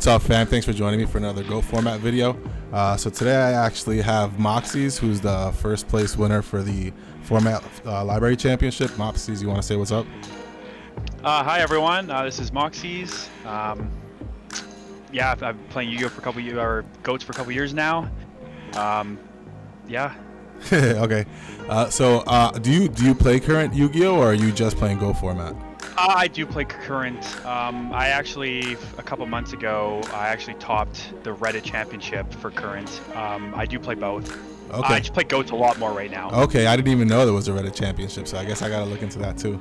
What's up, fam? Thanks for joining me for another Go Format video. So today I actually have Moxies, who's the first place winner for the Format Library Championship. Moxies, you want to say what's up? Hi everyone, this is Moxies. Yeah, I've been playing Yu-Gi-Oh for a couple years, or Goats for a couple years now. Yeah. Okay. Do you play current Yu-Gi-Oh, or are you just playing Go Format? I do play current. I actually, a couple months ago, I actually topped the Reddit championship for current. I do play both. Okay. I just play Goats a lot more right now. Okay, I didn't even know there was a Reddit championship, so I guess I gotta look into that too.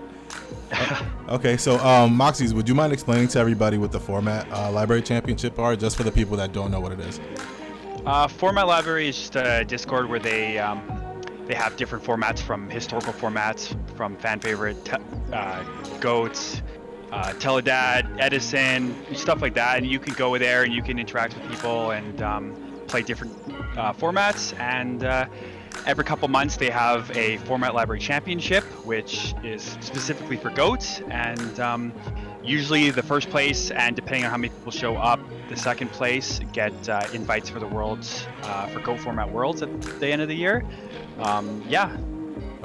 Okay, so Moxies, would you mind explaining to everybody what the Format Library Championship are, just for the people that don't know what it is? Format Library is just a Discord where they have different formats, from historical formats, from fan favorite Goats, Teledad, Edison, stuff like that, and you can go there and you can interact with people and play different formats. And every couple months they have a Format Library Championship, which is specifically for Goats, and usually the first place, and depending on how many people show up, the second place get invites for the Worlds, for Goat Format Worlds at the end of the year. Yeah.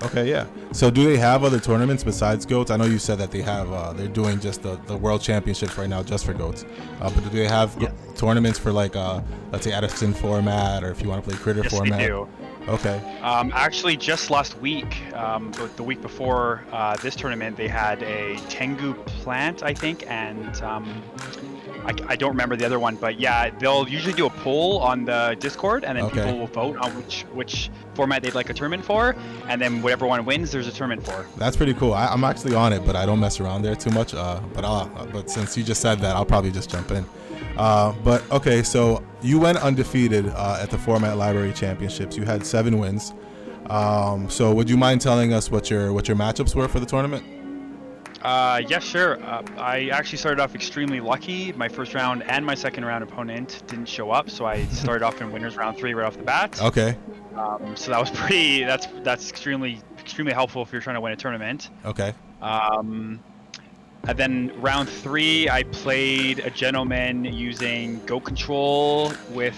Okay, yeah. So do they have other tournaments besides Goats? I know you said that they have, they're doing just the World Championships right now just for Goats. But do they have tournaments for, like, let's say Edison format, or if you want to play Critter format? Yes, they do. Okay. Actually, just last week, the week before this tournament, they had a Tengu plant, I think, and I don't remember the other one, but yeah, they'll usually do a poll on the Discord, and then people will vote on which format they'd like a tournament for, and then whatever one wins, there's a tournament for. That's pretty cool. I'm actually on it, but I don't mess around there too much. But since you just said that, I'll probably just jump in. But okay, so you went undefeated at the Format Library Championships. You had 7 wins. So would you mind telling us what your matchups were for the tournament? Yeah, sure. I actually started off extremely lucky. My first round and my second round opponent didn't show up, so I started off in winners round 3 right off the bat. Okay. So that was that's extremely helpful if you're trying to win a tournament. Okay. And then round 3, I played a gentleman using Goat Control with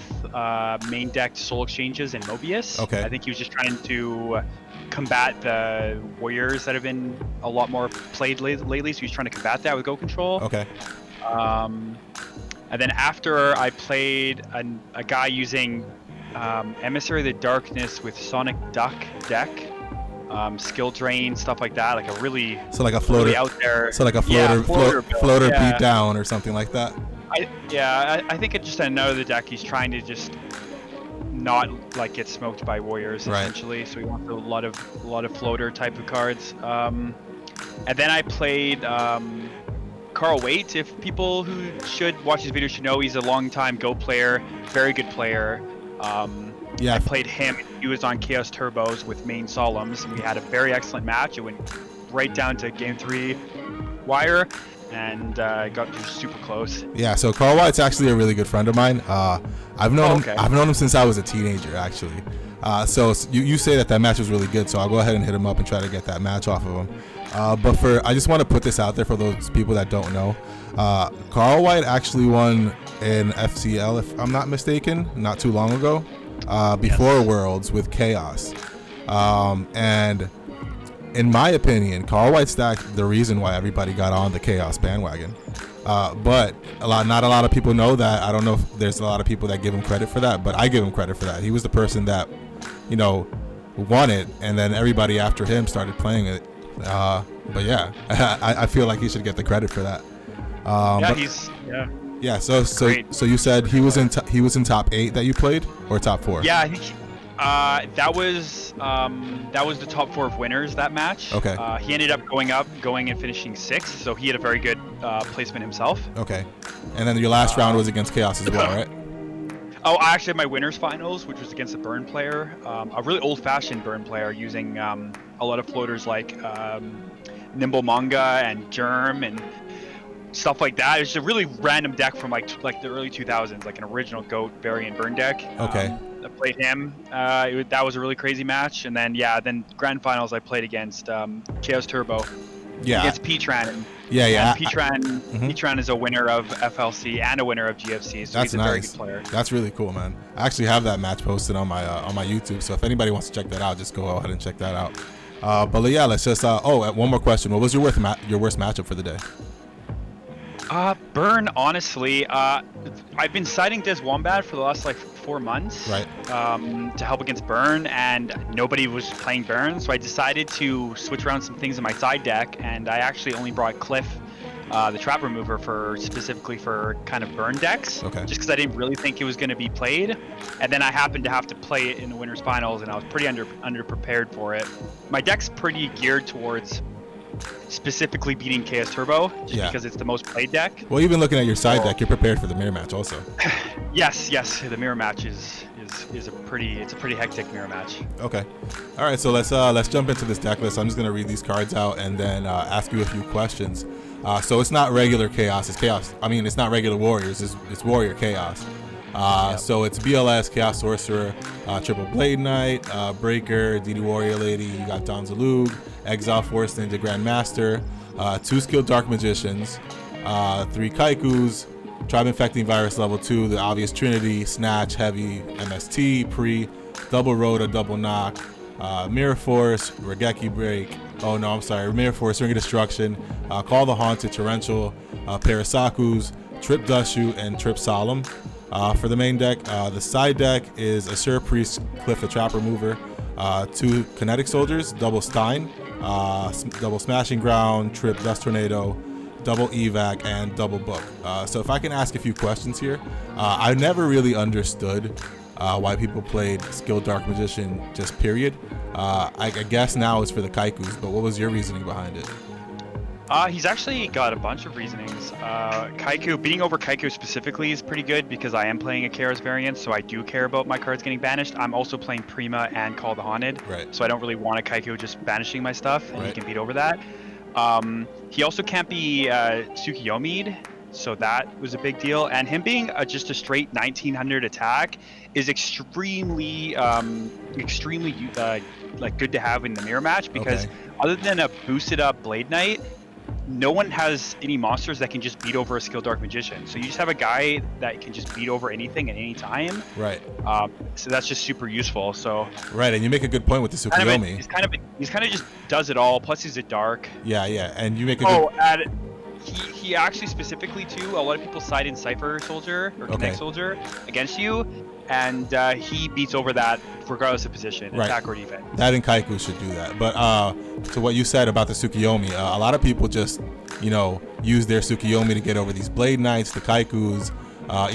main decked Soul Exchanges and Mobius. Okay. I think he was just trying to combat the Warriors that have been a lot more played lately, so he's trying to combat that with Goat Control. Okay. And then after, I played a guy using Emissary of the Darkness with Sonic Duck deck. Skill drain, stuff like that, like a really floater really out there. So like a floater yeah. beat down or something like that. I think it's just another deck he's trying to just not like get smoked by Warriors, essentially. Right. So he wants a lot of floater type of cards. And then I played Carl Waite. If people who should watch his videos should know, he's a long-time Go player, very good player. Yeah, I played him. He was on Chaos Turbos with main Solemns, and we had a very excellent match. It went right down to Game 3 wire, and got super close. Yeah, so Carl White's actually a really good friend of mine. I've known him since I was a teenager, actually. So you say that match was really good, so I'll go ahead and hit him up and try to get that match off of him. I just want to put this out there for those people that don't know. Carl White actually won in FCL, if I'm not mistaken, not too long ago. Before Worlds with Chaos, and in my opinion, Carl White's deck the reason why everybody got on the Chaos bandwagon. But not a lot of people know that. I don't know if there's a lot of people that give him credit for that, but I give him credit for that. He was the person that, won it, and then everybody after him started playing it. But yeah, I feel like he should get the credit for that. Yeah, so you said he was in top 8 that you played, or top 4? Yeah, I think that was the top 4 of winners that match. Okay. He ended up going and finishing 6th, so he had a very good placement himself. Okay. And then your last round was against Chaos as well, right? Oh, I actually had my winners finals, which was against a Burn player, a really old-fashioned Burn player using a lot of floaters like Nimble Manga and Germ and stuff like that. It's a really random deck from like the early 2000s, like an original Goat variant Burn deck. Okay. I played him. That was a really crazy match. And then grand finals I played against Chaos Turbo. against P-Tran. Yeah. And P-Tran is a winner of FLC and a winner of GFC, so he's a very good player. That's really cool, man. I actually have that match posted on my YouTube, so if anybody wants to check that out, just go ahead and check that out. But yeah, let's just. One more question. What was your worst matchup for the day? Burn, honestly. I've been siding Des Wombat for the last 4 months, right? To help against Burn, and nobody was playing Burn, so I decided to switch around some things in my side deck, and I actually only brought Cliff, the trap remover, specifically for kind of Burn decks, okay. Just because I didn't really think it was going to be played, and then I happened to have to play it in the winners finals, and I was pretty under prepared for it. My deck's pretty geared towards specifically beating Chaos Turbo, just because it's the most played deck. Well, even looking at your side deck, you're prepared for the mirror match also. Yes, the mirror match is a pretty hectic mirror match. Okay, all right, so let's jump into this deck list. I'm just gonna read these cards out and then ask you a few questions. So it's not regular Chaos, it's Chaos. I mean, it's not regular Warriors, it's Warrior Chaos. So it's BLS, Chaos Sorcerer, Triple Blade Knight, Breaker, DD Warrior Lady, you got Don Zalug, Exile Force Ninja Grandmaster, 2 Skilled Dark Magicians, 3 Kaikus, Tribe Infecting Virus level 2, the obvious Trinity, Snatch, Heavy, MST, Pre, Double Rhoda, Double Knock, Mirror Force, Regeki Break, Mirror Force, Ring of Destruction, Call the Haunted, Torrential, Parasakus, Trip Dust Shoot, and Trip Solemn. For the main deck, the side deck is Assure Priest, Cliff the Trap Remover, 2 Kinetic Soldiers, Double Stein, Double Smashing Ground, Trip Dust Tornado, Double Evac, and Double Book. So if I can ask a few questions here, I never really understood why people played Skilled Dark Magician just period. I guess now it's for the Kaikus, but what was your reasoning behind it? He's actually got a bunch of reasonings. Beating over Kaiku specifically is pretty good because I am playing a Kara's variant, so I do care about my cards getting banished. I'm also playing Prima and Call the Haunted, so I don't really want a Kaiku just banishing my stuff, and he can beat over that. He also can't be Tsukiyomi'd, so that was a big deal. And him being just a straight 1900 attack is extremely good to have in the mirror match because other than a boosted up Blade Knight, no one has any monsters that can just beat over a Skilled Dark Magician. So you just have a guy that can just beat over anything at any time. Right. So that's just super useful. So. Right, and you make a good point with the Tsukiyomi. He's kind of just does it all. Plus he's a dark. Yeah, and you make a good. He actually specifically too. A lot of people side in Cypher Soldier or Connect Soldier against you, and he beats over that regardless of position, attack or defense. That and Kaiku should do that. But to what you said about the Tsukiyomi, a lot of people just use their Tsukiyomi to get over these Blade Knights, the Kaikus,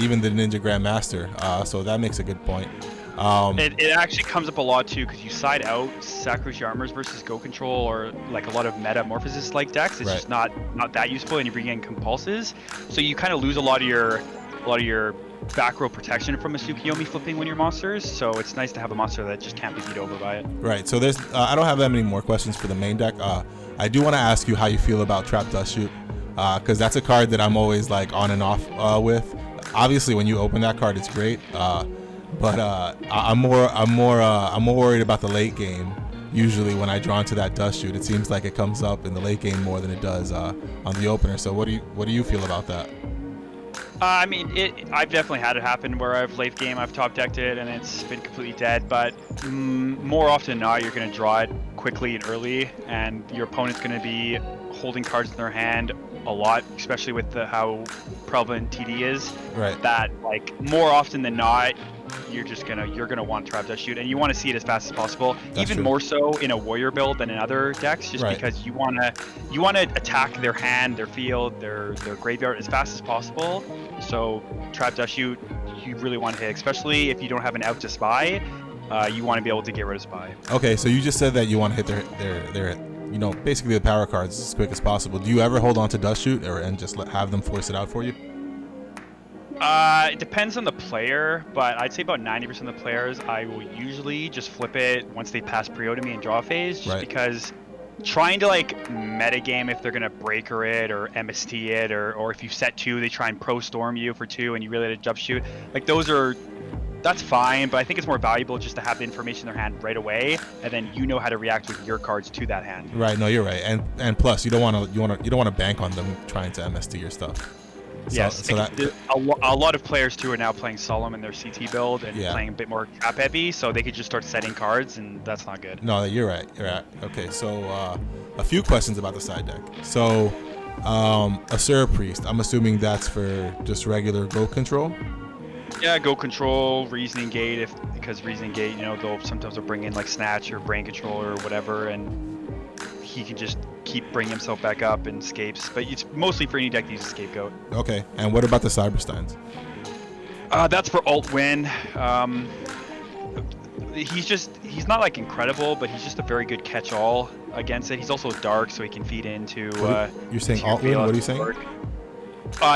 even the Ninja Grandmaster. So that makes a good point. It actually comes up a lot too because you side out Sakushi Armors versus Go Control or like a lot of Metamorphosis like decks. It's just not that useful, and you bring in Compulses, so you kind of lose a lot of your back row protection from a Tsukiyomi flipping when you're monsters. So it's nice to have a monster that just can't be beat over by it. Right. So there's I don't have that many more questions for the main deck. I do want to ask you how you feel about Trap Dust Shoot, because that's a card that I'm always like on and off with. Obviously, when you open that card, it's great. But I'm more worried about the late game. Usually when I draw into that Dust Shoot, it seems like it comes up in the late game more than it does on the opener. So what do you feel about that? I mean, I've definitely had it happen where I've top decked it and it's been completely dead. But more often than not, you're going to draw it quickly and early, and your opponent's going to be holding cards in their hand a lot, especially with how prevalent TD is. Right. That like more often than not, you're gonna want Trap Dust Shoot, and you want to see it as fast as possible. That's even true. More so in a warrior build than in other decks, just because you want to attack their hand, their field, their graveyard as fast as possible. So Trap Dust Shoot, you really want to hit, especially if you don't have an out to spy. You want to be able to get rid of spy. Okay, so you just said that you want to hit their basically the power cards as quick as possible. Do you ever hold on to Dust Shoot and just have them force it out for you? It depends on the player, but I'd say about 90% of the players, I will usually just flip it once they pass Prio to me in draw phase, just because trying to like metagame if they're gonna breaker it or MST it, or if you set 2, they try and pro storm you for 2 and you really let it jump shoot. Like those are that's fine, but I think it's more valuable just to have the information in their hand right away, and then you know how to react with your cards to that hand. Right. No, you're right. And plus, you don't want to bank on them trying to MST your stuff. So, Yes, so that a lot of players too are now playing Solemn in their CT build and Yeah. playing a bit more cap heavy, so they could just start setting cards, and that's not good. No, you're right. You're right. Okay, so a few questions about the side deck. So, Asura Priest. I'm assuming that's for just regular goat control. Yeah, Go Control, Reasoning Gate, because Reasoning Gate, you know, they'll bring in like Snatch or Brain Control or whatever, and he can just keep bringing himself back up and escapes. But it's mostly for any deck that uses Scapegoat. Okay, and what about the Cybersteins? That's for alt win. He's not like incredible, but he's just a very good catch-all against it. He's also dark, so he can feed into. You're saying alt win? What are you saying?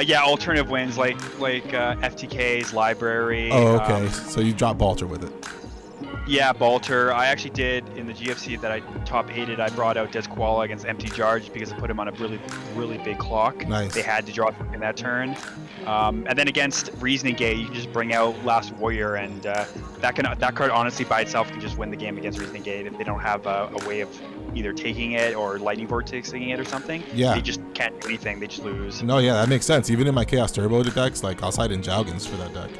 Yeah, alternative wins like FTK's library. Oh, okay. So you drop Balter with it. Yeah, Balter. I actually did in the GFC that I top 8'd. I brought out Desquala against Empty Jar just because I put him on a really, really big clock. Nice. They had to draw in that turn. And then against Reasoning Gate, you can just bring out Last Warrior, and that card honestly by itself can just win the game against Reasoning Gate if they don't have a way of either taking it or Lightning Vortexing it or something. Yeah. They just can't do anything. They just lose. No, yeah, that makes sense. Even in my Chaos Turbo decks, like I'll side in Jougins for that deck.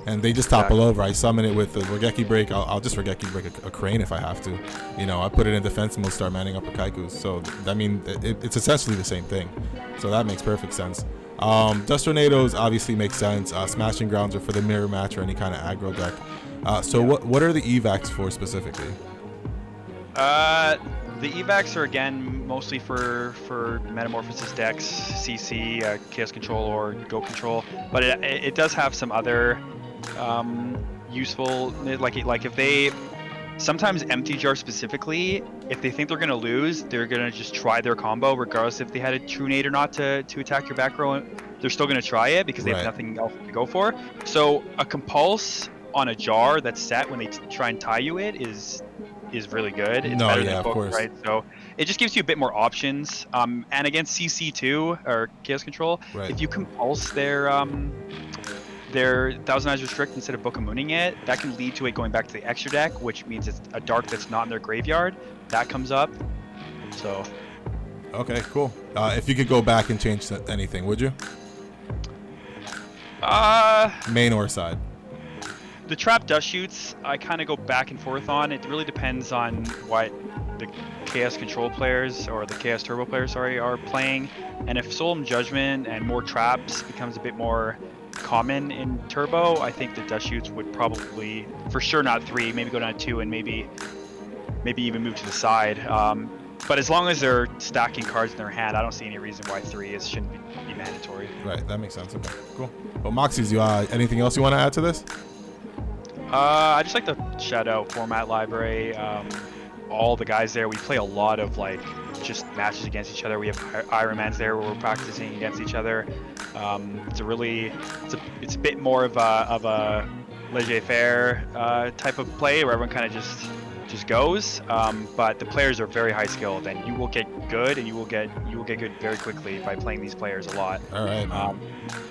And they just topple over. I summon it with the Regeki Break. I'll just Regeki Break a Crane if I have to. You know, I put it in defense and we'll start manning up a Kaikus. So, I mean, it's essentially the same thing. So that makes perfect sense. Dust Tornadoes obviously makes sense. Smashing Grounds are for the mirror match or any kind of aggro deck. What are the evacs for specifically? The evacs are again mostly for Metamorphosis decks, CC, Chaos Control, or Go Control. But it does have some other useful, like if they sometimes Empty Jar specifically, if they think they're gonna lose, they're gonna just try their combo regardless if they had a True Nade or not to attack your back row. They're still gonna try it because they have nothing else to go for. So a Compulse on a jar that's set when they try and tie you is really good. It's better than both, right? So it just gives you a bit more options. And against CC2 or Chaos Control, if you compulse their Thousand Eyes Restrict instead of Book of Mooning it, that can lead to it going back to the extra deck, which means it's a dark that's not in their graveyard. That comes up. So. Okay, cool. If you could go back and change anything, would you? Main or side? The Trap Dust Shoots, I kind of go back and forth on. It really depends on what the Chaos Control players or the Chaos Turbo players, are playing. And if Solemn Judgment and more traps becomes a bit more common in Turbo, I think the Dust Shoots would probably, for sure not 3, maybe go down to 2 and maybe even move to the side. But as long as they're stacking cards in their hand, I don't see any reason why 3 shouldn't be mandatory. Right, that makes sense. Okay, cool. Well, Moxies, anything else you want to add to this? I just like to shout out Format Library. All the guys there, we play a lot of just matches against each other. We have Ironmans there where we're practicing against each other. It's a bit more of a laissez-faire type of play where everyone kind of just goes. But the players are very high skilled, and you will get good, and you will get good very quickly by playing these players a lot. All right.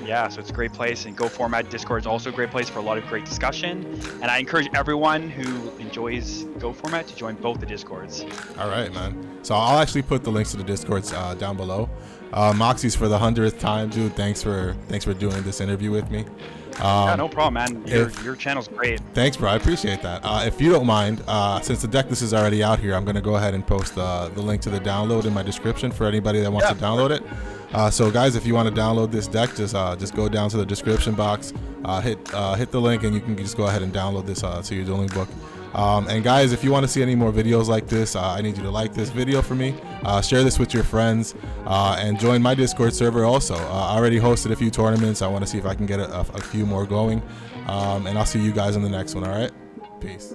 Yeah, so it's a great place, and Go Format Discord is also a great place for a lot of great discussion. And I encourage everyone who enjoys Go Format to join both the Discords. All right, man. So I'll actually put the links to the Discords down below. Moxies, for the 100th time, dude. Thanks for doing this interview with me. Yeah, no problem, man. Your channel's great. Thanks, bro. I appreciate that. If you don't mind, since the Decklist is already out here, I'm going to go ahead and post the link to the download in my description for anybody that wants to download it. So, guys, if you want to download this deck, just go down to the description box, hit the link, and you can just go ahead and download this to your dueling book. And guys, if you want to see any more videos like this, I need you to like this video for me, share this with your friends, and join my Discord server also. I already hosted a few tournaments. I want to see if I can get a few more going, and I'll see you guys in the next one. All right, peace.